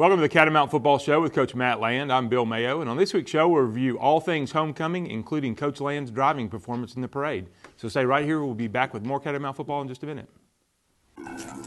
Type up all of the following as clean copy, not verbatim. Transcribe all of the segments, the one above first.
Welcome to the Catamount Football Show with Coach Matt Land. I'm Bill Mayo, and on this week's show, we'll review all things homecoming, including Coach Land's driving performance in the parade. So stay right here. We'll be back with more Catamount football in just a minute.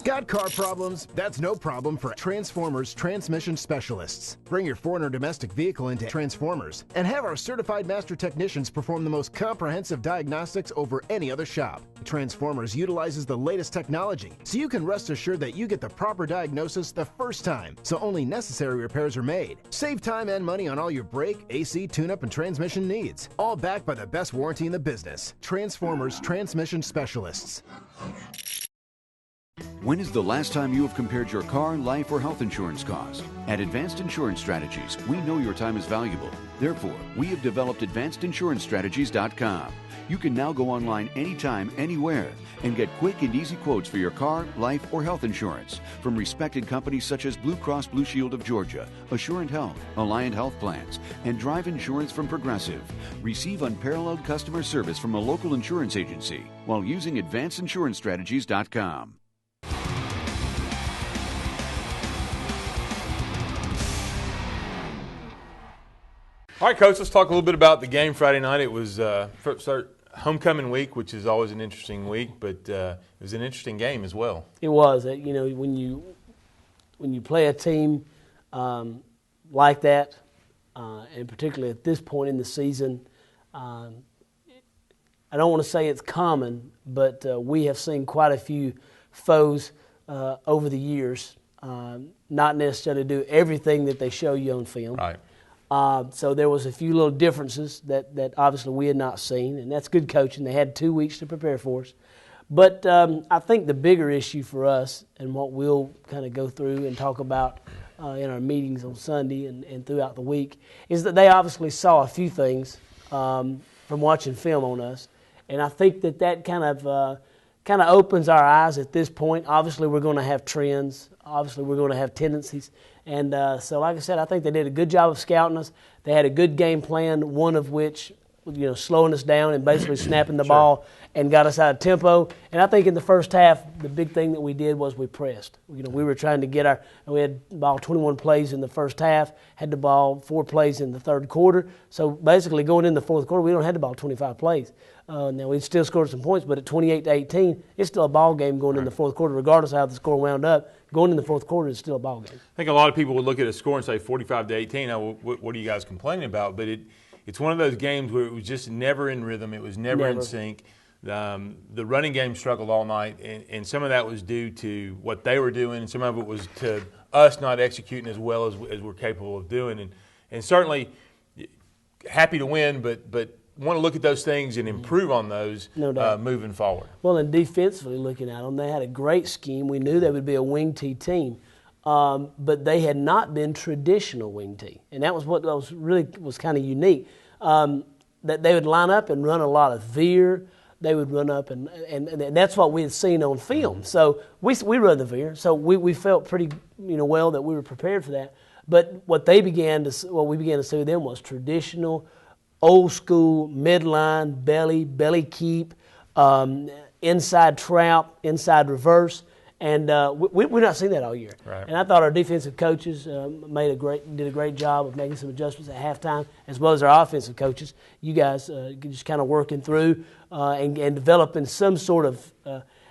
Got car problems? That's no problem for Transformers Transmission Specialists. Bring your foreign or domestic vehicle into Transformers and have our certified master technicians perform the most comprehensive diagnostics over any other shop. Transformers utilizes the latest technology, so you can rest assured that you get the proper diagnosis the first time, so only necessary repairs are made. Save time and money on all your brake, AC, tune-up, and transmission needs. All backed by the best warranty in the business. Transformers Transmission Specialists. When is the last time you have compared your car, life, or health insurance costs? At Advanced Insurance Strategies, we know your time is valuable. Therefore, we have developed AdvancedInsuranceStrategies.com. You can now go online anytime, anywhere, and get quick and easy quotes for your car, life, or health insurance from respected companies such as Blue Cross Blue Shield of Georgia, Assurant Health, Alliant Health Plans, and Drive Insurance from Progressive. Receive unparalleled customer service from a local insurance agency while using AdvancedInsuranceStrategies.com. All right, Coach, let's talk a little bit about the game Friday night. It was homecoming week, which is always an interesting week, but it was an interesting game as well. It was. You know, when you play a team like that, and particularly at this point in the season, I don't want to say it's common, but we have seen quite a few foes over the years not necessarily do everything that they show you on film. Right. So there was a few little differences that obviously we had not seen, and that's good coaching. They had 2 weeks to prepare for us. But I think the bigger issue for us, and what we'll kind of go through and talk about in our meetings on Sunday and throughout the week, is that they obviously saw a few things from watching film on us. And I think that kind of opens our eyes at this point. Obviously, we're going to have trends. Obviously, we're going to have tendencies. And so, like I said, I think they did a good job of scouting us. They had a good game plan, one of which, you know, slowing us down and basically snapping the ball and got us out of tempo. And I think in the first half, the big thing that we did was we pressed. You know, we were trying to get we had the ball 21 plays in the first half, had the ball 4 plays in the third quarter. So basically going in the fourth quarter, we don't have the ball 25 plays. Now, we still scored some points, but at 28-18, it's still a ball game going in the fourth quarter, regardless of how the score wound up. Going in the fourth quarter is still a ball game. I think a lot of people would look at a score and say 45-18. Now, what are you guys complaining about? But it's one of those games where it was just never in rhythm. It was never in sync. The running game struggled all night, and some of that was due to what they were doing, and some of it was to us not executing as well as we're capable of doing. And certainly happy to win, but want to look at those things and improve on those moving forward. Well, and defensively looking at them, they had a great scheme. We knew they would be a wing tee team, but they had not been traditional wing tee, and that was what was kind of unique. That they would line up and run a lot of veer. They would run up, and that's what we had seen on film. Mm-hmm. So we run the veer, so we felt pretty well that we were prepared for that. But what we began to see with them was traditional, old school, midline, belly keep, inside trap, inside reverse, and we're not seeing that all year. Right. And I thought our defensive coaches did a great job of making some adjustments at halftime, as well as our offensive coaches. You guys just kind of working through and developing some sort of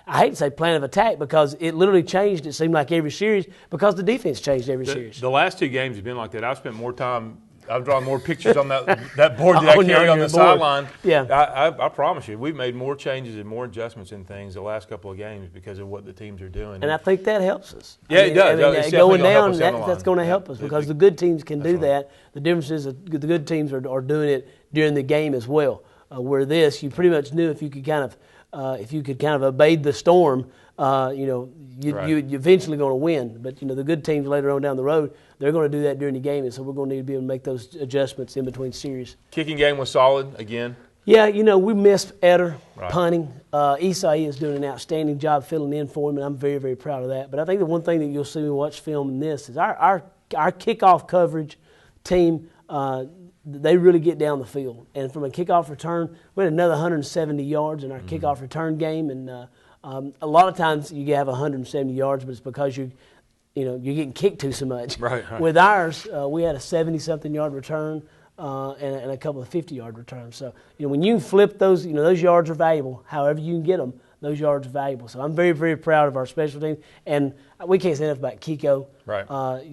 I hate to say plan of attack, because it literally changed, it seemed like, every series, because the defense changed every series. The last 2 games have been like that. I've spent more time. I've drawn more pictures on that board that I carry on the sideline. Yeah. I promise you, we've made more changes and more adjustments in things the last couple of games because of what the teams are doing. And I think that helps us. Yeah, it does. Going down, that's going to help us, because the good teams can do that. The difference is that the good teams are doing it during the game as well. Where this, you pretty much knew if you could kind of obey the storm, you're eventually going to win. But the good teams later on down the road, they're going to do that during the game, and so we're going to need to be able to make those adjustments in between series. Kicking game was solid again. Yeah, we missed Eder punting. Isai is doing an outstanding job filling in for him, and I'm very, very proud of that. But I think the one thing that you'll see when you watch film in this is our kickoff coverage team. They really get down the field. And from a kickoff return, we had another 170 yards in our kickoff return game. And a lot of times you have 170 yards, but it's because you're getting kicked to so much. Right. With ours, we had a 70-something yard return and a couple of 50-yard returns. So, when you flip those, those yards are valuable. However you can get them, those yards are valuable. So I'm very, very proud of our special teams. And we can't say enough about Kiko. Right.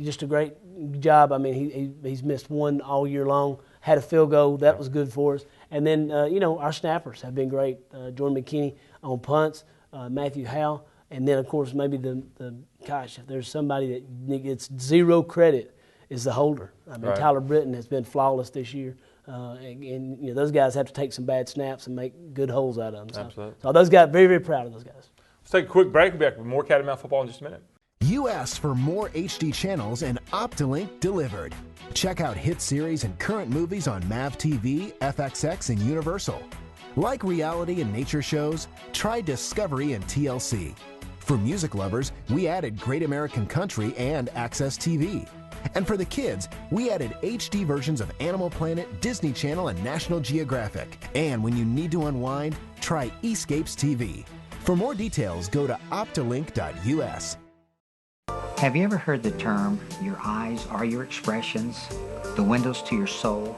Just a great job. I mean, he's missed one all year long. Had a field goal. That was good for us. And then, our snappers have been great. Jordan McKinney on punts, Matthew Howe. And then, of course, maybe if there's somebody that gets zero credit, is the holder. I mean, right. Tyler Britton has been flawless this year. And those guys have to take some bad snaps and make good holes out of them. So, Absolutely. So those guys, very, very proud of those guys. Let's take a quick break. We'll be back with more Catamount football in just a minute. You asked for more HD channels and OptiLink delivered. Check out hit series and current movies on MAV TV, FXX, and Universal. Like reality and nature shows, try Discovery and TLC. For music lovers, we added Great American Country and Access TV. And for the kids, we added HD versions of Animal Planet, Disney Channel, and National Geographic. And when you need to unwind, try Escapes TV. For more details, go to optilink.us. Have you ever heard the term, your eyes are your expressions, the windows to your soul?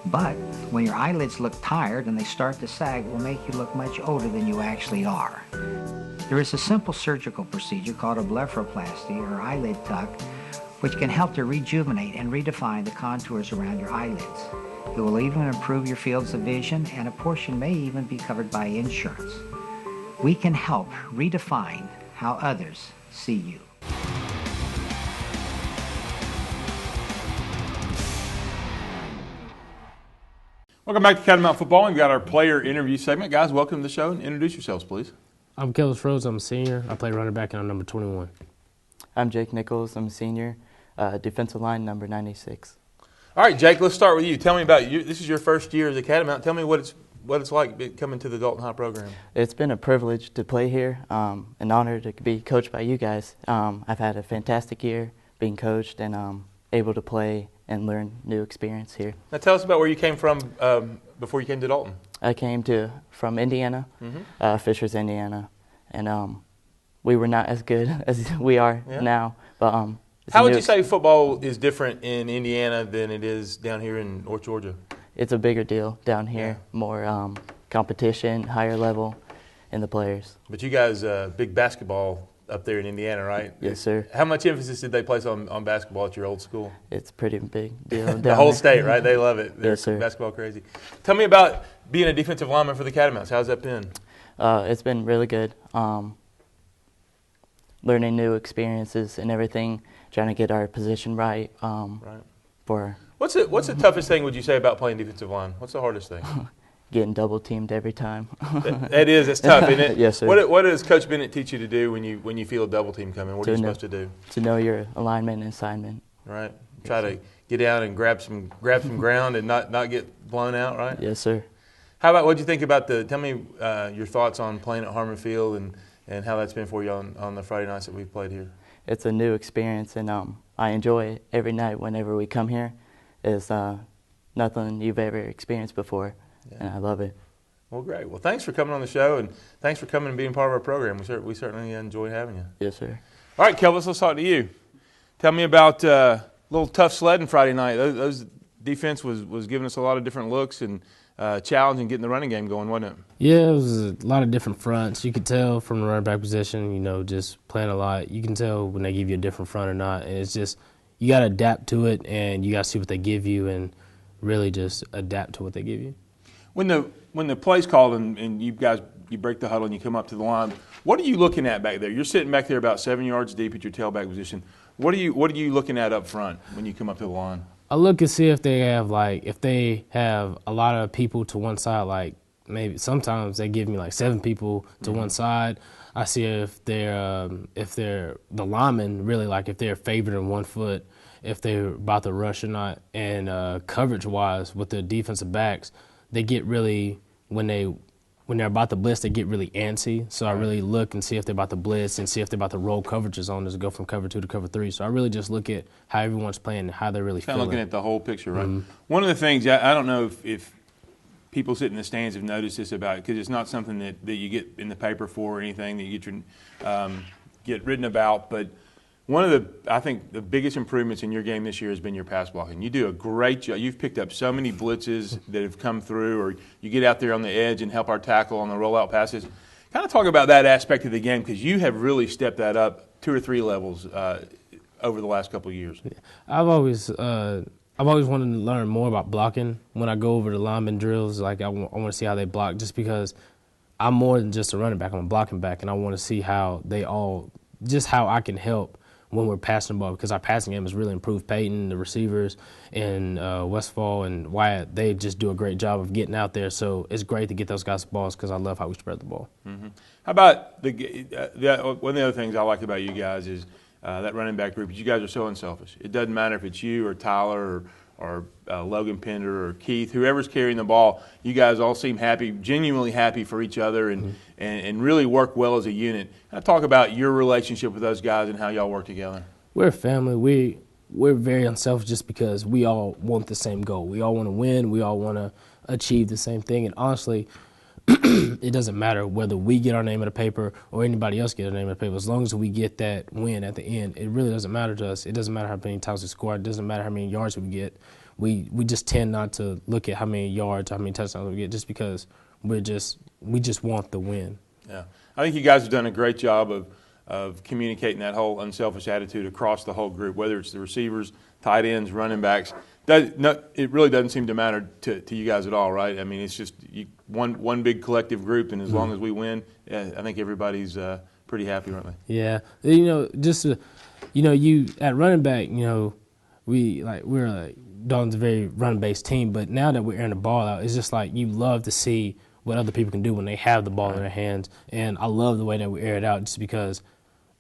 But when your eyelids look tired and they start to sag, it will make you look much older than you actually are. There is a simple surgical procedure called a blepharoplasty or eyelid tuck, which can help to rejuvenate and redefine the contours around your eyelids. It will even improve your fields of vision, and a portion may even be covered by insurance. We can help redefine how others see you. Welcome back to Catamount Football. We've got our player interview segment. Guys, welcome to the show. Introduce yourselves, please. I'm Kellis Rose. I'm a senior. I play running back and I'm number 21. I'm Jake Nichols. I'm a senior, defensive line, number 96. All right, Jake, let's start with you. Tell me about you. This is your first year as a Catamount. Tell me what it's like coming to the Dalton High program. It's been a privilege to play here, an honor to be coached by you guys. I've had a fantastic year being coached and able to play and learn new experience here. Now tell us about where you came from before you came to Dalton. I came from Indiana, Fishers, Indiana, and we were not as good as we are now. But how would you say football is different in Indiana than it is down here in North Georgia? It's a bigger deal down here, more competition, higher level in the players. But you guys, big basketball up there in Indiana, right? Yes, sir. How much emphasis did they place on basketball at your old school? It's a pretty big deal. The whole state, right? They love it. They're Yes, sir. basketball crazy. Tell me about being a defensive lineman for the Catamounts. How's that been? It's been really good. Learning new experiences and everything, trying to get our position right. For What's the toughest thing would you say about playing defensive line? What's the hardest thing? getting double teamed every time. It's tough, isn't it? Yes, sir. What does Coach Bennett teach you to do when you feel a double team coming? What are you supposed to do? To know your alignment and assignment. Right. Try to get down and grab some ground and not get blown out, right? Yes, sir. How about what do you think about tell me your thoughts on playing at Harmon Field and how that's been for you on the Friday nights that we've played here? It's a new experience, and I enjoy it every night whenever we come here. It's nothing you've ever experienced before, and I love it. Well, great. Well, thanks for coming on the show, and thanks for coming and being part of our program. We certainly enjoy having you. Yes, sir. All right, Kelvis, let's talk to you. Tell me about a little tough sledding Friday night. Those defense was giving us a lot of different looks and challenging getting the running game going, wasn't it? Yeah, it was a lot of different fronts. You could tell from the running back position, just playing a lot. You can tell when they give you a different front or not. And it's just you got to adapt to it, and you got to see what they give you and really just adapt to what they give you. When the play's called and you guys you break the huddle and you come up to the line, what are you looking at back there? You're sitting back there about 7 yards deep at your tailback position. What are you looking at up front when you come up to the line? I look and see if they have a lot of people to one side. Like maybe sometimes they give me like 7 people to one side. I see if they're the linemen really, like if they're favored in 1 foot, if they're about to rush or not. And coverage wise with the defensive backs, they get really when they're about to blitz, they get really antsy. So I really look and see if they're about to blitz and see if they're about to roll coverages on us, go from cover 2 to cover 3. So I really just look at how everyone's playing and how they're really feeling. Kind of looking at the whole picture, right? Mm-hmm. One of the things, I don't know if people sitting in the stands have noticed this about it, because it's not something that you get in the paper for or anything that you get written about, but I think the biggest improvements in your game this year has been your pass blocking. You do a great job. You've picked up so many blitzes that have come through, or you get out there on the edge and help our tackle on the rollout passes. Kind of talk about that aspect of the game, because you have really stepped that up 2 or 3 levels over the last couple of years. I've always wanted to learn more about blocking. When I go over the lineman drills, like I want to see how they block, just because I'm more than just a running back. I'm a blocking back, and I want to see how how I can help when we're passing the ball, because our passing game has really improved. Peyton, the receivers, and Westfall and Wyatt, they just do a great job of getting out there. So it's great to get those guys the balls, because I love how we spread the ball. Mm-hmm. How about one of the other things I like about you guys is that running back group. You guys are so unselfish. It doesn't matter if it's you or Tyler or Logan Pender or Keith, whoever's carrying the ball. You guys all seem happy, genuinely happy for each other, and really work well as a unit. Now, talk about your relationship with those guys and how y'all work together. We're a family. We're very unselfish, just because we all want the same goal. We all want to win. We all want to achieve the same thing. And honestly, it doesn't matter whether we get our name in the paper or anybody else get our name in the paper. As long as we get that win at the end, it really doesn't matter to us. It doesn't matter how many times we score. It doesn't matter how many yards we get. We just tend not to look at how many yards, how many touchdowns we get, just because we just want the win. Yeah, I think you guys have done a great job of communicating that whole unselfish attitude across the whole group, whether it's the receivers, tight ends, running backs. It really doesn't seem to matter to you guys at all, right? I mean, it's just one big collective group, and as long as we win, I think everybody's pretty happy, aren't they? Yeah, you at running back, we're Dalton's a very run-based team, but now that we're airing the ball out, it's just like you love to see what other people can do when they have the ball in their hands, and I love the way that we air it out, just because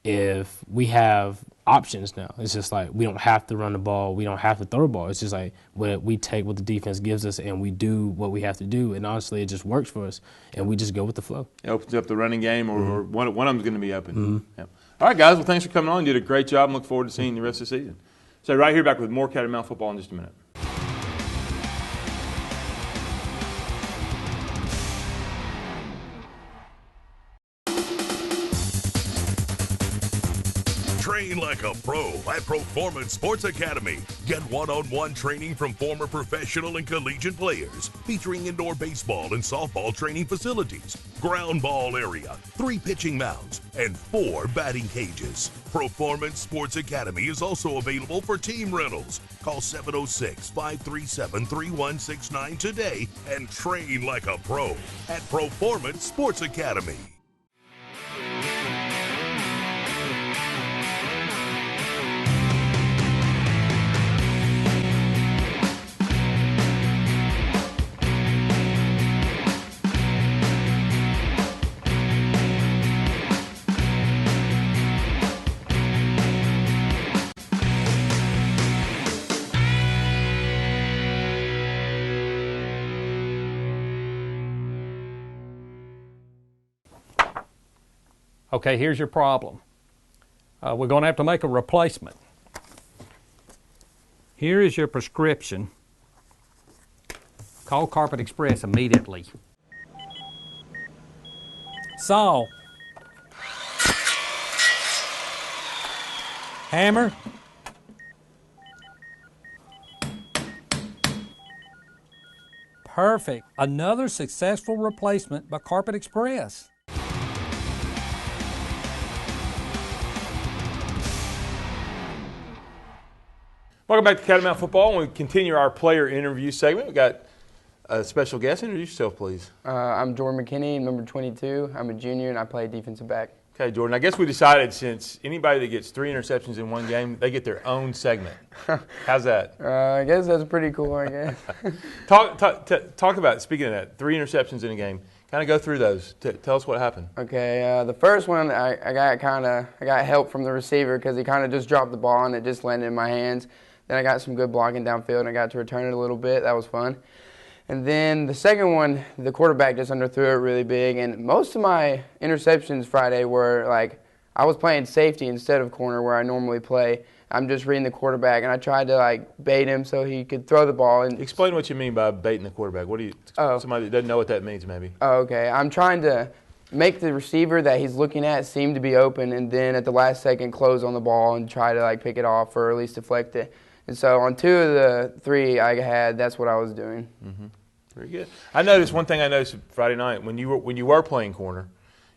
if we have options now, it's just like we don't have to run the ball, we don't have to throw the ball. It's just like we take what the defense gives us and we do what we have to do, and honestly, it just works for us, and we just go with the flow. It opens up the running game, or one of them's going to be open. Mm-hmm. Yep. All right, guys. Well, thanks for coming on. You did a great job, and look forward to seeing you the rest of the season. So right here, back with more Catamount football in just a minute. Train like a pro at Performance Sports Academy. Get one-on-one training from former professional and collegiate players, featuring indoor baseball and softball training facilities, ground ball area, 3 pitching mounds, and 4 batting cages. Performance Sports Academy is also available for team rentals. Call 706-537-3169 today and train like a pro at Performance Sports Academy. Okay, here's your problem. We're going to have to make a replacement. Here is your prescription. Call Carpet Express immediately. Saw. Hammer. Perfect. Another successful replacement by Carpet Express. Welcome back to Catamount Football. We continue our player interview segment. We've got a special guest. Introduce yourself, please. I'm Jordan McKinney, number 22. I'm a junior, and I play defensive back. Okay, Jordan. I guess we decided, since anybody that gets 3 interceptions in one game, they get their own segment. How's that? I guess that's pretty cool, I guess. Talk about, speaking of that, 3 interceptions in a game. Kind of go through those. Tell us what happened. Okay, the first one, I got help from the receiver because he kind of just dropped the ball and it just landed in my hands. Then I got some good blocking downfield, and I got to return it a little bit. That was fun. And then the second one, the quarterback just underthrew it really big. And most of my interceptions Friday were like I was playing safety instead of corner where I normally play. I'm just reading the quarterback, and I tried to like bait him so he could throw the ball. And explain what you mean by baiting the quarterback. What do you? Somebody that doesn't know what that means, maybe. Oh, okay. I'm trying to make the receiver that he's looking at seem to be open, and then at the last second close on the ball and try to like pick it off or at least deflect it. And so on 2 of the 3 I had, that's what I was doing. Mm-hmm. Very good. I noticed one thing I noticed Friday night when you were playing corner,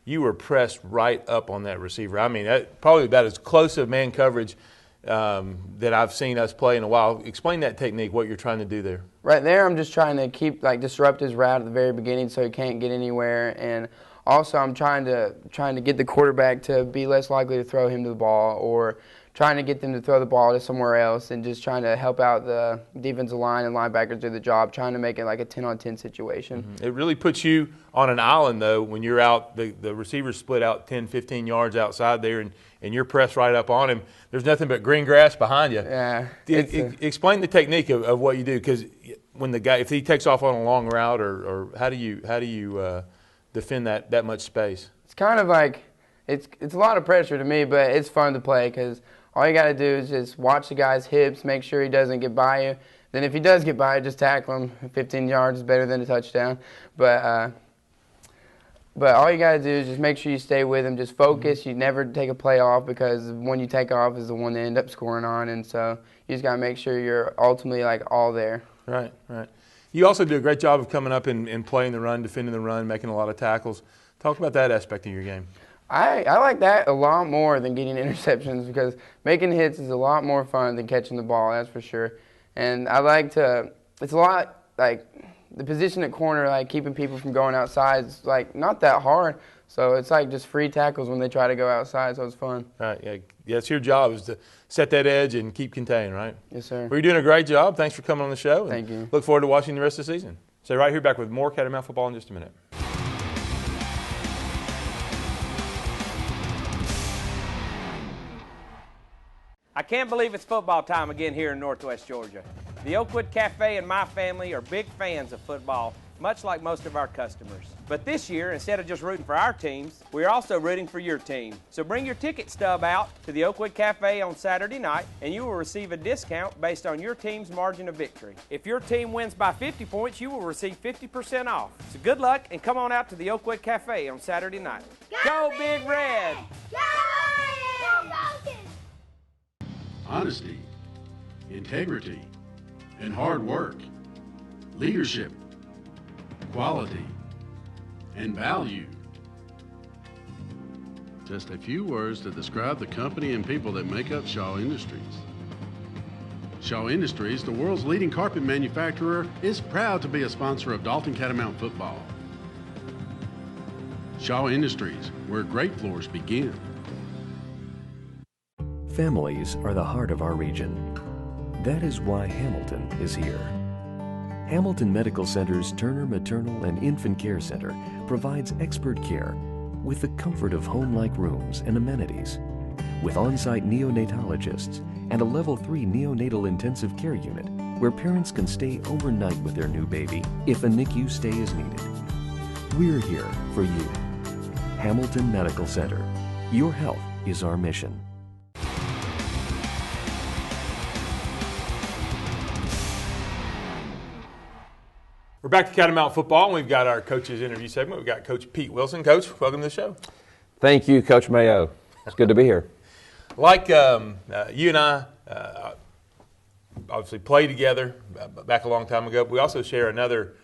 you were pressed right up on that receiver. I mean, that, probably about as close of man coverage that I've seen us play in a while. Explain that technique, what you're trying to do there. Right there, I'm just trying to disrupt his route at the very beginning so he can't get anywhere, and also I'm trying to get the quarterback to be less likely to throw him to the ball, or trying to get them to throw the ball to somewhere else, and just trying to help out the defensive line and linebackers do the job, trying to make it like a 10-on-10 situation. Mm-hmm. It really puts you on an island, though, when you're out, the receivers split out 10, 15 yards outside there, and you're pressed right up on him. There's nothing but green grass behind you. Yeah. Explain the technique of what you do, because when the guy, if he takes off on a long route, or how do you defend that much space? It's kind of like, it's a lot of pressure to me, but it's fun to play because all you got to do is just watch the guy's hips, make sure he doesn't get by you. Then if he does get by you, just tackle him. 15 yards is better than a touchdown. But all you got to do is just make sure you stay with him. Just focus. You never take a play off, because when you take off is the one they end up scoring on. And so you just got to make sure you're ultimately like all there. Right, right. You also do a great job of coming up and playing the run, defending the run, making a lot of tackles. Talk about that aspect of your game. I like that a lot more than getting interceptions, because making hits is a lot more fun than catching the ball, that's for sure. And I like to, it's a lot, like, the position at corner, like keeping people from going outside is like not that hard. So it's like just free tackles when they try to go outside, so it's fun. Right, yeah, it's your job is to set that edge and keep contained, right? Yes, sir. Well, you're doing a great job. Thanks for coming on the show. Thank you. Look forward to watching the rest of the season. So right here, back with more Catamount football in just a minute. I can't believe it's football time again here in Northwest Georgia. The Oakwood Cafe and my family are big fans of football, much like most of our customers. But this year, instead of just rooting for our teams, we're also rooting for your team. So bring your ticket stub out to the Oakwood Cafe on Saturday night, and you will receive a discount based on your team's margin of victory. If your team wins by 50 points, you will receive 50% off. So good luck, and come on out to the Oakwood Cafe on Saturday night. Go Big Red! Go Falcons! Honesty, integrity, and hard work, leadership, quality, and value. Just a few words to describe the company and people that make up Shaw Industries. Shaw Industries, the world's leading carpet manufacturer, is proud to be a sponsor of Dalton Catamount football. Shaw Industries, where great floors begin. Families are the heart of our region. That is why Hamilton is here. Hamilton Medical Center's Turner Maternal and Infant Care Center provides expert care with the comfort of home-like rooms and amenities, with on-site neonatologists and a Level 3 neonatal intensive care unit where parents can stay overnight with their new baby if a NICU stay is needed. We're here for you. Hamilton Medical Center. Your health is our mission. We're back to Catamount football, and we've got our coaches interview segment. We've got Coach Pete Wilson. Coach, welcome to the show. Thank you, Coach Mayo. It's good to be here. Like you and I obviously played together back a long time ago, but we also share another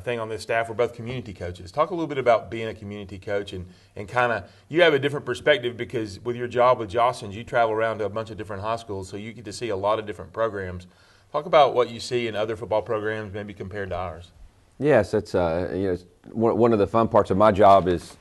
thing on this staff. We're both community coaches. Talk a little bit about being a community coach and kind of, you have a different perspective because with your job with Jostens, you travel around to a bunch of different high schools, so you get to see a lot of different programs. Talk about what you see in other football programs, maybe compared to ours. Yes, it's one of the fun parts of my job is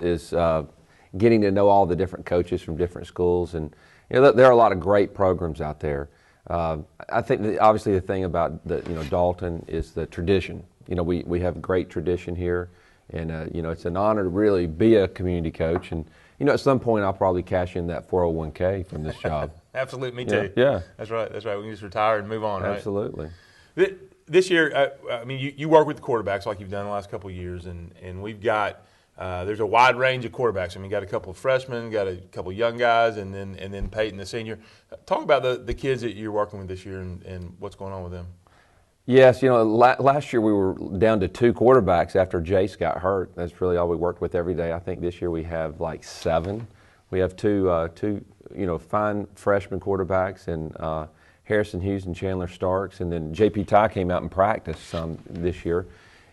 getting to know all the different coaches from different schools, and there are a lot of great programs out there. I think obviously the thing about Dalton is the tradition. We have a great tradition here, and it's an honor to really be a community coach. And at some point I'll probably cash in that 401k from this job. Absolutely, me too. Yeah, that's right. We can just retire and move on. Right? Absolutely. This year, you work with the quarterbacks like you've done the last couple of years, and we've got there's a wide range of quarterbacks. You got a couple of freshmen, got a couple of young guys, and then Peyton, the senior. Talk about the kids that you're working with this year and what's going on with them. Yes, last year we were down to 2 quarterbacks after Jace got hurt. That's really all we worked with every day. I think this year we have like 7. We have two fine freshman quarterbacks, and Harrison Hughes and Chandler Starks, and then J.P. Ty came out and practiced some this year.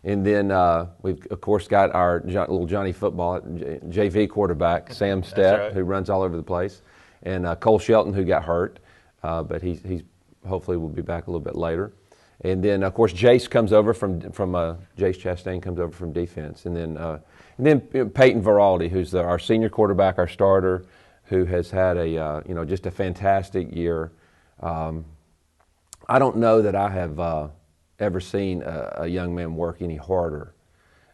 And then we've, of course, got our little Johnny Football JV quarterback, Sam Stepp, right, who runs all over the place, and Cole Shelton, who got hurt, but he's hopefully will be back a little bit later. And then, of course, Jace comes over from Jace Chastain comes over from defense, and then Peyton Veraldi, who's our senior quarterback, our starter, who has had just a fantastic year. I don't know that I have ever seen a young man work any harder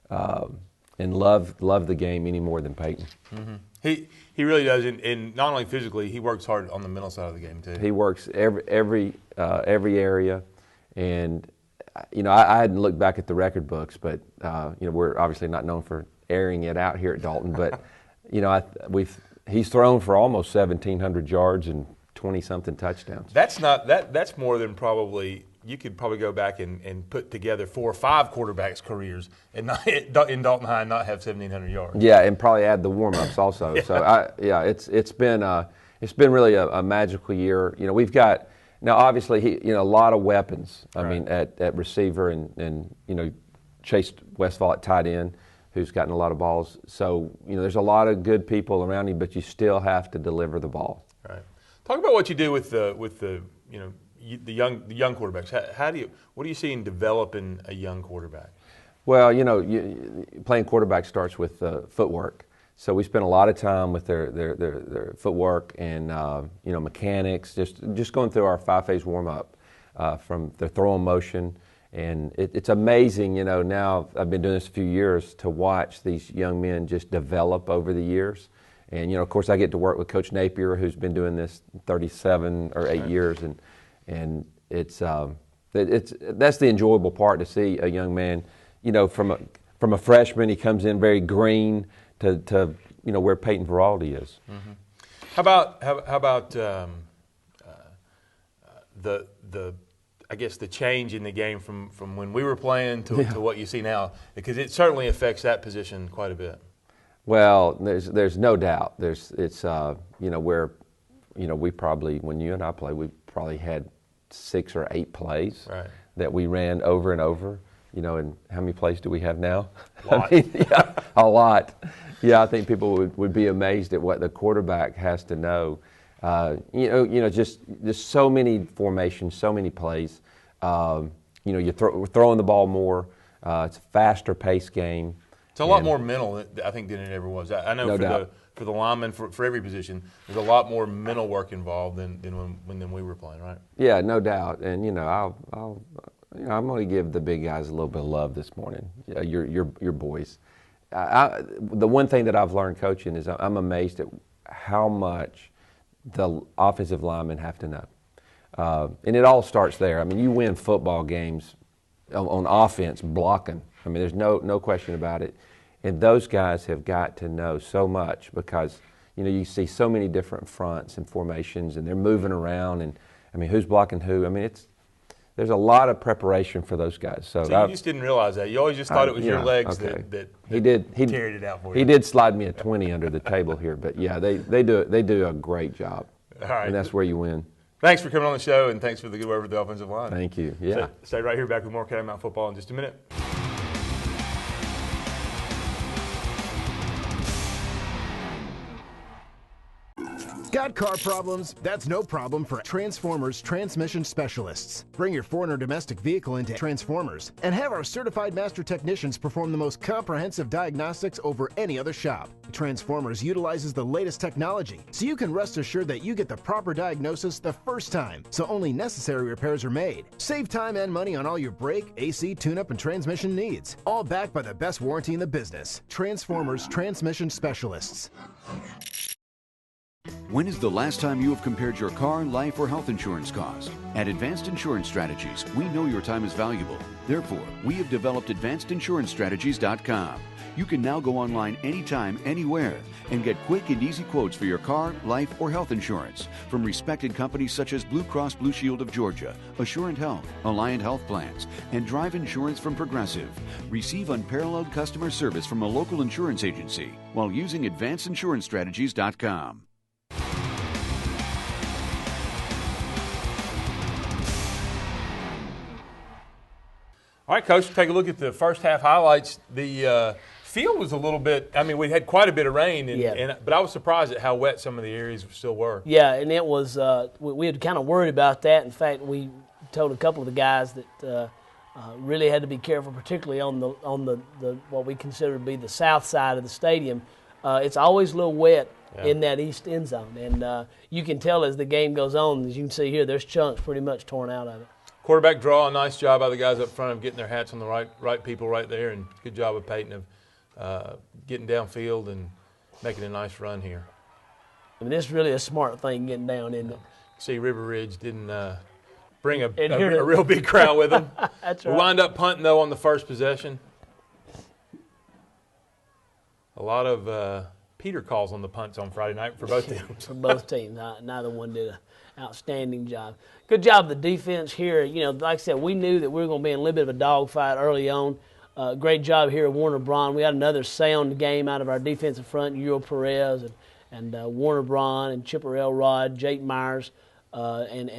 and love the game any more than Peyton. Mm-hmm. He really does, and not only physically, he works hard on the mental side of the game too. He works every area. And I hadn't looked back at the record books, but we're obviously not known for airing it out here at Dalton. But he's thrown for almost 1,700 yards and 20-something touchdowns. That's more than probably you could probably go back and put together 4 or 5 quarterbacks' careers and not in Dalton High and not have 1,700 yards. Yeah, and probably add the warm-ups also. Yeah. So it's been really a magical year. We've got. Now, obviously, a lot of weapons. I mean, at receiver and Chase Westfall at tight end, who's gotten a lot of balls. So, there's a lot of good people around him, but you still have to deliver the ball. Right. Talk about what you do with the young quarterbacks. What do you see in developing a young quarterback? Well, playing quarterback starts with footwork. So we spend a lot of time with their footwork and mechanics, just going through our 5-phase warm-up from their throwing motion. And it's amazing, now I've been doing this a few years, to watch these young men just develop over the years. And, of course, I get to work with Coach Napier, who's been doing this 37 or 8 years. And it's that's the enjoyable part, to see a young man, from a freshman, he comes in very green, to where Peyton Veraldi is. Mm-hmm. How about the change in the game from when we were playing to what you see now, because it certainly affects that position quite a bit. Well, there's no doubt. Where we probably, when you and I played, we probably had 6 or 8 plays that we ran over and over. And how many plays do we have now? A lot. A lot. Yeah, I think people would be amazed at what the quarterback has to know. Just so many formations, so many plays. We're throwing the ball more. It's a faster paced game. It's a lot more mental, I think, than it ever was. I know for the linemen, for every position, there's a lot more mental work involved than when we were playing, right? Yeah, no doubt. And I'm going to give the big guys a little bit of love this morning. Your boys. The one thing that I've learned coaching is I'm amazed at how much the offensive linemen have to know. And it all starts there. I mean, you win football games on offense blocking. I mean, there's no question about it. And those guys have got to know so much, because, you see so many different fronts and formations, and they're moving around. And, I mean, who's blocking who? I mean, there's a lot of preparation for those guys. So you just didn't realize that. You always just thought it was your legs that carried it out for you. He did slide me a 20 under the table here, but yeah, they do a great job. All right. And that's where you win. Thanks for coming on the show, and thanks for the good word with the offensive line. Thank you. Yeah. Stay right here, back with more Catamount football in just a minute. Got car problems? That's no problem for Transformers Transmission Specialists. Bring your foreign or domestic vehicle into Transformers and have our certified master technicians perform the most comprehensive diagnostics over any other shop. Transformers utilizes the latest technology, so you can rest assured that you get the proper diagnosis the first time, so only necessary repairs are made. Save time and money on all your brake, AC, tune-up, and transmission needs. All backed by the best warranty in the business. Transformers Transmission Specialists. When is the last time you have compared your car, life, or health insurance costs? At Advanced Insurance Strategies, we know your time is valuable. Therefore, we have developed AdvancedInsuranceStrategies.com. You can now go online anytime, anywhere, and get quick and easy quotes for your car, life, or health insurance from respected companies such as Blue Cross Blue Shield of Georgia, Assurant Health, Alliant Health Plans, and Drive Insurance from Progressive. Receive unparalleled customer service from a local insurance agency while using AdvancedInsuranceStrategies.com. All right, Coach, take a look at the first half highlights. The field was a little bit, I mean, we had quite a bit of rain, but I was surprised at how wet some of the areas still were. Yeah, and it was, we had kind of worried about that. In fact, we told a couple of the guys that really had to be careful, particularly on the what we consider to be the south side of the stadium. It's always a little wet in that east end zone, and you can tell as the game goes on, as you can see here, there's chunks pretty much torn out of it. Quarterback draw, a nice job by the guys up front of getting their hats on the right people right there, and good job of Peyton of getting downfield and making a nice run here. I mean, this is really a smart thing getting down, isn't it? See, River Ridge didn't bring a real big crowd with them. That's right. We wind up punting, though, on the first possession. A lot of Peter calls on the punts on Friday night for both teams. For both teams. Neither one did an outstanding job. Good job of the defense here. You know, like I said, we knew that we were going to be in a little bit of a dogfight early on. Great job here at Warner Braun. We had another sound game out of our defensive front, Euro Perez and Warner Braun and Chipper Elrod, Jake Myers, and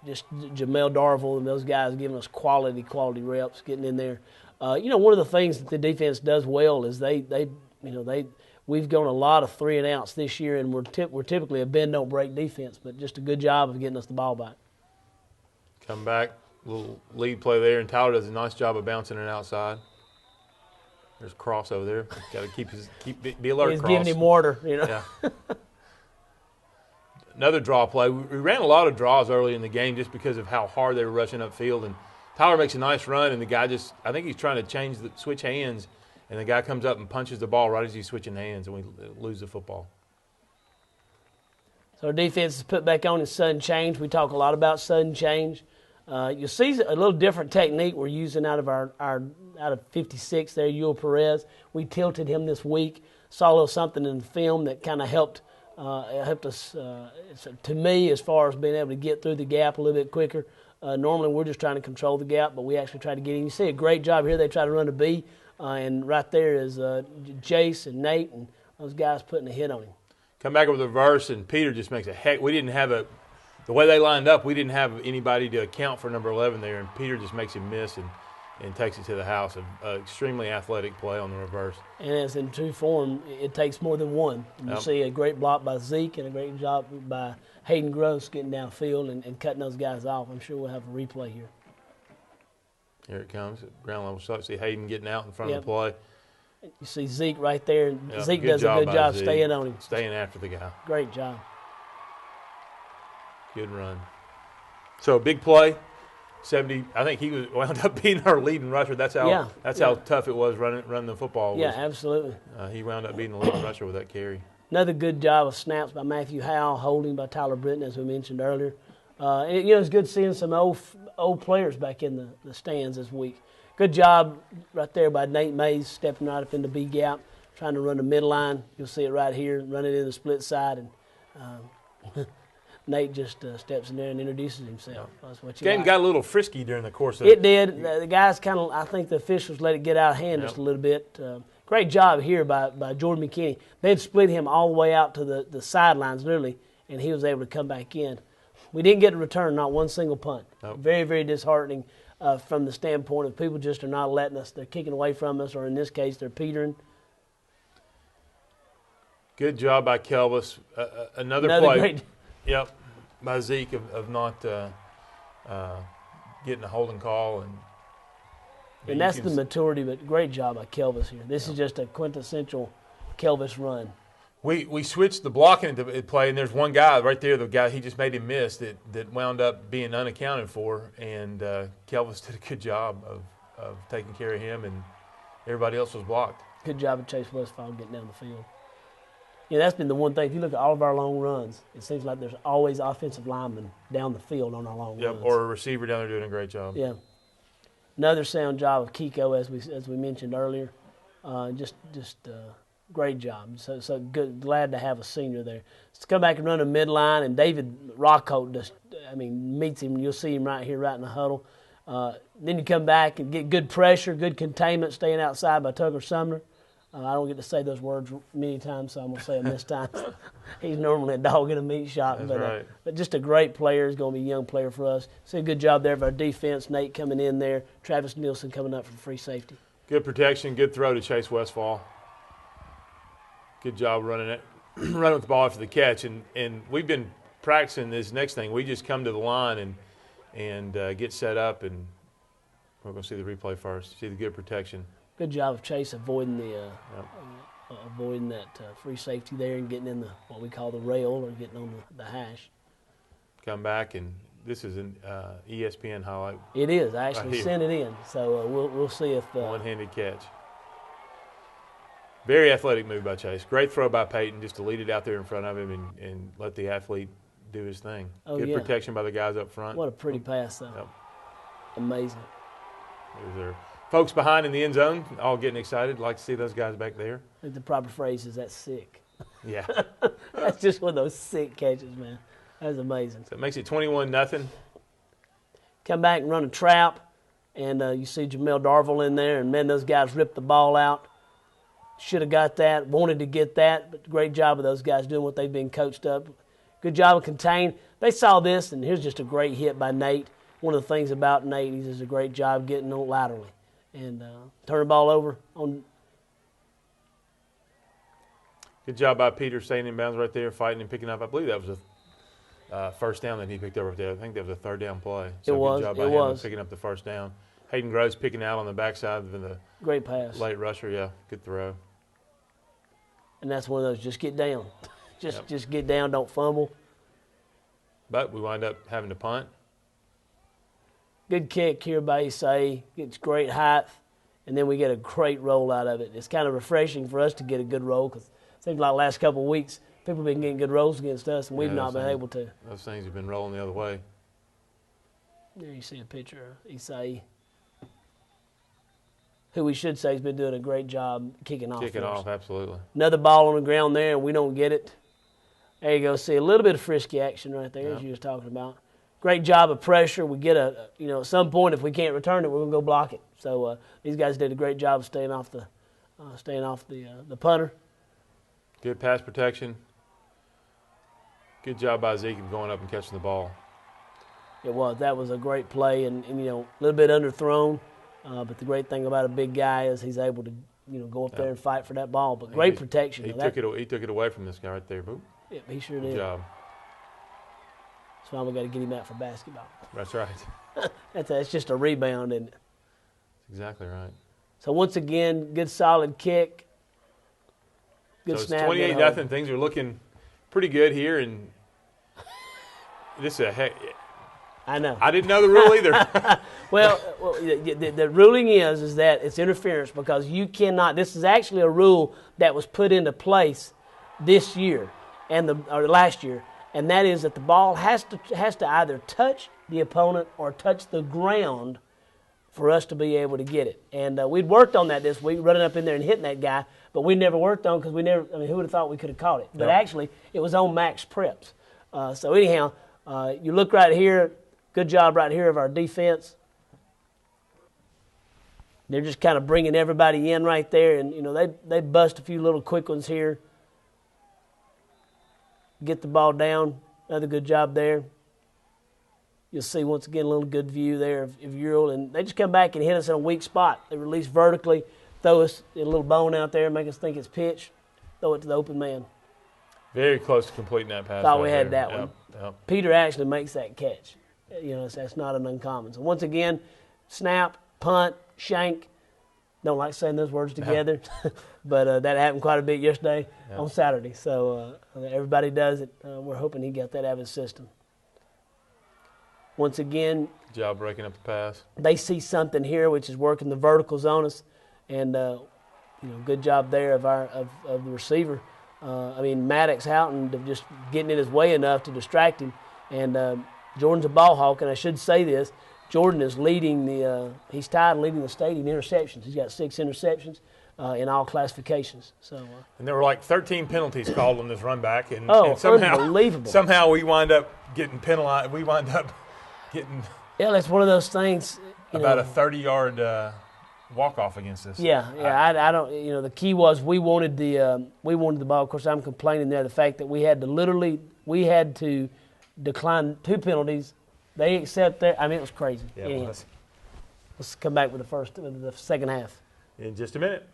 just Jamel Darville and those guys giving us quality reps, getting in there. You know, one of the things that the defense does well is we've gone a lot of 3 and outs this year, and we're typically a bend don't break defense, but just a good job of getting us the ball back. Come back, little lead play there, and Tyler does a nice job of bouncing it outside. There's a cross over there. Got to be alert. He's cross. giving him order, you know. Yeah. Another draw play. We ran a lot of draws early in the game just because of how hard they were rushing upfield, and Tyler makes a nice run, and the guy I think he's trying to switch hands. And the guy comes up and punches the ball right as he's switching hands, and we lose the football. So our defense is put back on in sudden change. We talk a lot about sudden change. You'll see a little different technique we're using out of out of 56 there, Yul Perez. We tilted him this week. Saw a little something in the film that kind of helped us, to me, as far as being able to get through the gap a little bit quicker. Normally we're just trying to control the gap, but we actually try to get in. You see a great job here. They try to run a B. And right there is Jace and Nate and those guys putting a hit on him. Come back with a reverse, and Peter just makes we didn't have the way they lined up, we didn't have anybody to account for number 11 there, and Peter just makes him miss and takes it to the house. An extremely athletic play on the reverse. And as in true form, it takes more than one. And you see a great block by Zeke and a great job by Hayden Gross getting downfield and cutting those guys off. I'm sure we'll have a replay here. Here it comes, ground level shot. See Hayden getting out in front of the play. You see Zeke right there. Zeke does a good job staying on him. Staying after the guy. Great job. Good run. So big play, 70. I think he wound up being our leading rusher. That's how tough it was running the football. Yeah, absolutely. He wound up being the leading rusher with that carry. Another good job of snaps by Matthew Howell, holding by Tyler Britton, as we mentioned earlier. It's good seeing some old players back in the stands this week. Good job right there by Nate Mays, stepping right up in the B gap, trying to run the midline. You'll see it right here, running in the split side, and Nate just steps in there and introduces himself. That's what you game like. Got a little frisky during the course of it. It did. The guys I think the officials let it get out of hand just a little bit. Great job here by Jordan McKinney. They'd split him all the way out to the sidelines, literally, and he was able to come back in. We didn't get a return, not one single punt. Nope. Very, very disheartening from the standpoint of people just are not letting us. They're kicking away from us, or in this case, they're petering. Good job by Kelvis. Another play. Great. Yep, by Zeke of not getting a holding call. And that's the maturity, but great job by Kelvis here. This is just a quintessential Kelvis run. We switched the blocking into play, and there's one guy right there, the guy he just made him miss that wound up being unaccounted for, and Kelvis did a good job of taking care of him, and everybody else was blocked. Good job of Chase Westfall getting down the field. Yeah, that's been the one thing. If you look at all of our long runs, it seems like there's always offensive linemen down the field on our long runs. Or a receiver down there doing a great job. Yeah. Another sound job of Kiko, as we mentioned earlier. Just great job. So good. Glad to have a senior there. To come back and run a midline, and David Rockholt just, meets him. You'll see him right here, right in the huddle. Then you come back and get good pressure, good containment, staying outside by Tucker Sumner. I don't get to say those words many times, so I'm going to say them this time. He's normally a dog in a meat shop. That's right. But just a great player. He's going to be a young player for us. See a good job there of our defense. Nate coming in there. Travis Nielsen coming up from free safety. Good protection, good throw to Chase Westfall. Good job running with the ball after the catch. And we've been practicing this next thing. We just come to the line and get set up, and we're going to see the replay first. See the good protection. Good job of Chase avoiding that free safety there and getting in what we call the rail, or getting on the hash. Come back, and this is an ESPN highlight. It is. I actually sent it in, so we'll see if one-handed catch. Very athletic move by Chase. Great throw by Peyton, just to lead it out there in front of him and let the athlete do his thing. Good protection by the guys up front. What a pretty pass, though. Yep. Amazing. There's folks behind in the end zone, all getting excited. Like to see those guys back there. I think the proper phrase is that's sick. Yeah. That's just one of those sick catches, man. That's amazing. So it makes it 21-0. Come back and run a trap, and you see Jamel Darville in there, and man, those guys ripped the ball out. Should have got that, wanted to get that, but great job of those guys doing what they've been coached up. Good job of contain. They saw this, and here's just a great hit by Nate. One of the things about Nate, he does a great job getting on laterally and turn the ball over on. Good job by Peter staying in bounds right there, fighting and picking up. I believe that was a first down that he picked up right there. I think that was a third down play. So good job by him picking up the first down. Hayden Groves picking out on the backside of the great pass. Late rusher, yeah, good throw. And that's one of those, just get down. Just get down, don't fumble. But we wind up having to punt. Good kick here by Isai. Gets great height, and then we get a great roll out of it. It's kind of refreshing for us to get a good roll, because it seems like the last couple of weeks people have been getting good rolls against us, and we've not been able to. Those things have been rolling the other way. There you see a picture of Isai, who we should say has been doing a great job kicking off. Kicking off, absolutely. Another ball on the ground there, and we don't get it. There you go. See a little bit of frisky action right there, as you was talking about. Great job of pressure. We get at some point, if we can't return it, we're gonna go block it. So these guys did a great job of staying off the punter. Good pass protection. Good job by Zeke of going up and catching the ball. It was. That was a great play, and a little bit underthrown. But the great thing about a big guy is he's able to, go up there and fight for that ball. But great protection. He took it away from this guy right there. Boop. Yeah, he sure did. Good job. That's why we got to get him out for basketball. That's right. That's just a rebound, isn't it? That's exactly right. So once again, good solid kick. Good snap. It's 28-0. Things are looking pretty good here, and this is a heck. I know. I didn't know the rule either. Well, the ruling is that it's interference, because you cannot. This is actually a rule that was put into place this year or last year, and that is that the ball has to either touch the opponent or touch the ground for us to be able to get it. And we'd worked on that this week, running up in there and hitting that guy, but we never worked on, because who would have thought we could have caught it? But actually, it was on Max Preps. So anyhow, you look right here. Good job right here of our defense. They're just kind of bringing everybody in right there, and they bust a few little quick ones here. Get the ball down. Another good job there. You'll see once again a little good view there of Ural, and they just come back and hit us in a weak spot. They release vertically, throw us a little bone out there, make us think it's pitch, throw it to the open man. Very close to completing that pass. Thought we had that one. Yep. Peter actually makes that catch. That's not an uncommon. So once again, snap, punt, shank. Don't like saying those words together, but that happened quite a bit yesterday on Saturday. So everybody does it. We're hoping he got that out of his system. Once again, good job breaking up the pass. They see something here, which is working the verticals on us, and good job there of the receiver. Maddox Houghton just getting in his way enough to distract him. And Jordan's a ball hawk, and I should say this. Jordan is he's tied leading the state in interceptions. He's got 6 interceptions in all classifications. And there were like 13 penalties called on this run back. And unbelievable. Somehow we wind up getting penalized. We wind up getting that's one of those things. About a 30-yard walk-off against us. I don't. The key was we wanted the ball. Of course, I'm complaining there the fact that we had to decline 2 penalties. They accept that. It was crazy. Yeah, it was. Let's come back with the second half in just a minute.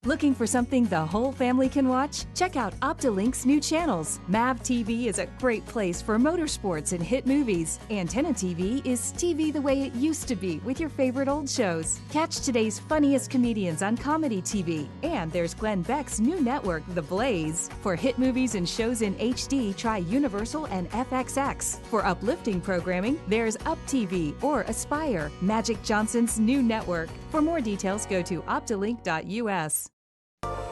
Looking for something the whole family can watch? Check out Optilink's new channels. MAV TV is a great place for motorsports and hit movies. Antenna TV is TV the way it used to be with your favorite old shows. Catch today's funniest comedians on Comedy TV. And there's Glenn Beck's new network, The Blaze. For hit movies and shows in HD, try Universal and FXX. For uplifting programming, there's Up TV or Aspire, Magic Johnson's new network. For more details, go to optilink.us.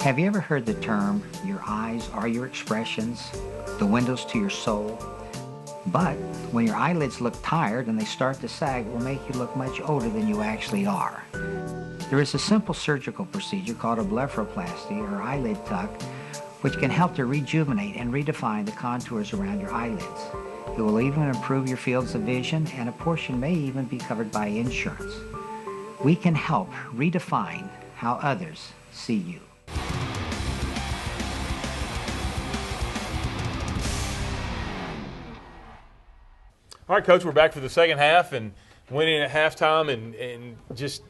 Have you ever heard the term, your eyes are your expressions, the windows to your soul? But when your eyelids look tired and they start to sag, it will make you look much older than you actually are. There is a simple surgical procedure called a blepharoplasty or eyelid tuck, which can help to rejuvenate and redefine the contours around your eyelids. It will even improve your fields of vision, and a portion may even be covered by insurance. We can help redefine how others see you. All right, Coach, we're back for the second half and winning at halftime and just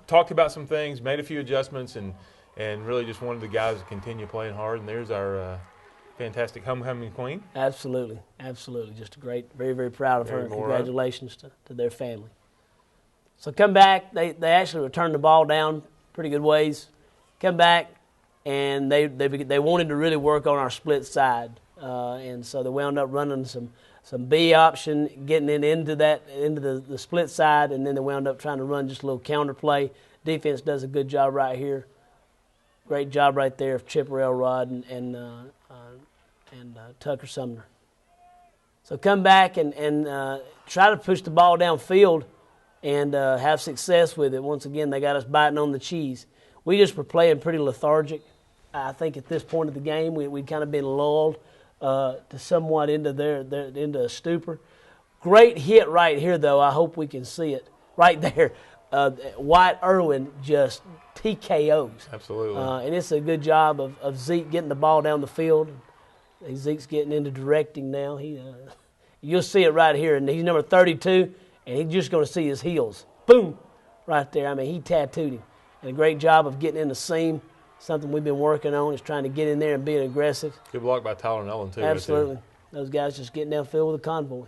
talked about some things, made a few adjustments, and really just wanted the guys to continue playing hard. And there's our fantastic homecoming queen. Absolutely. Just a great, very, very proud of her. Congratulations to their family. So come back. They actually returned the ball down pretty good ways. Come back, and they wanted to really work on our split side. And so they wound up running some B option, getting it into the split side, and then they wound up trying to run just a little counter play. Defense does a good job right here. Great job right there of Chipper Elrod and Tucker Sumner. So come back and try to push the ball downfield and have success with it. Once again, they got us biting on the cheese. We just were playing pretty lethargic. I think at this point of the game, we'd kind of been lulled to somewhat into a stupor. Great hit right here, though. I hope we can see it right there. White Irwin just TKOs. Absolutely. And it's a good job of Zeke getting the ball down the field. Zeke's getting into directing now. You'll see it right here, and he's number 32, and he's just going to see his heels. Boom, right there. He tattooed him. And a great job of getting in the seam. Something we've been working on is trying to get in there and being aggressive. Good block by Tyler Nolan, too. Absolutely. Right those guys just getting downfield with a convoy.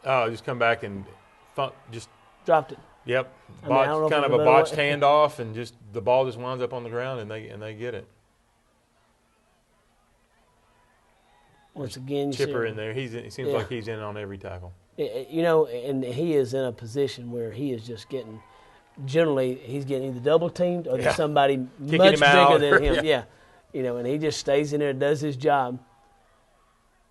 Oh, just come back and just dropped it. Yep. Kind of a botched handoff, and just the ball just winds up on the ground, and they get it. Once again, Chipper in there. It seems like he's in on every tackle. And he is in a position where he is just getting. Generally, he's getting either double teamed or there's somebody kicking much bigger than him. Yeah. And he just stays in there and does his job.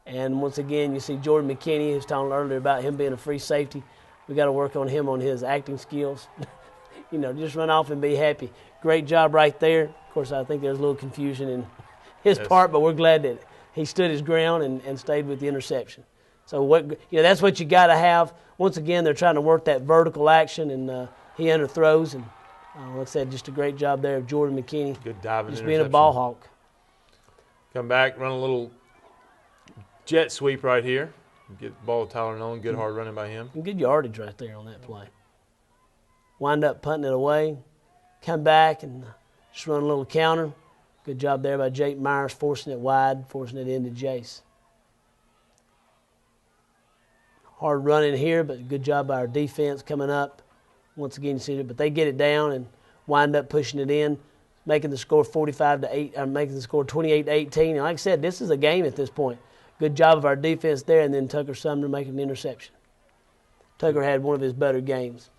And once again, you see Jordan McKinney, who was talking earlier about him being a free safety. We got to work on him on his acting skills. Just run off and be happy. Great job right there. Of course, I think there's a little confusion in his part, but we're glad that he stood his ground and stayed with the interception. So that's what you got to have. Once again, they're trying to work that vertical action, and he underthrows, and like I said, just a great job there of Jordan McKinney. Good diving just being a ball hawk. Come back, run a little jet sweep right here. Get the ball to Tyler Nolan. Good hard running by him. Good yardage right there on that play. Wind up punting it away. Come back and just run a little counter. Good job there by Jake Myers, forcing it wide, forcing it into Jace. Hard running here, but good job by our defense coming up. Once again, you see it, but they get it down and wind up pushing it in, making the score 45-8. Making the score 28-18. And like I said, this is a game at this point. Good job of our defense there, and then Tucker Sumner making an interception. Tucker had one of his better games.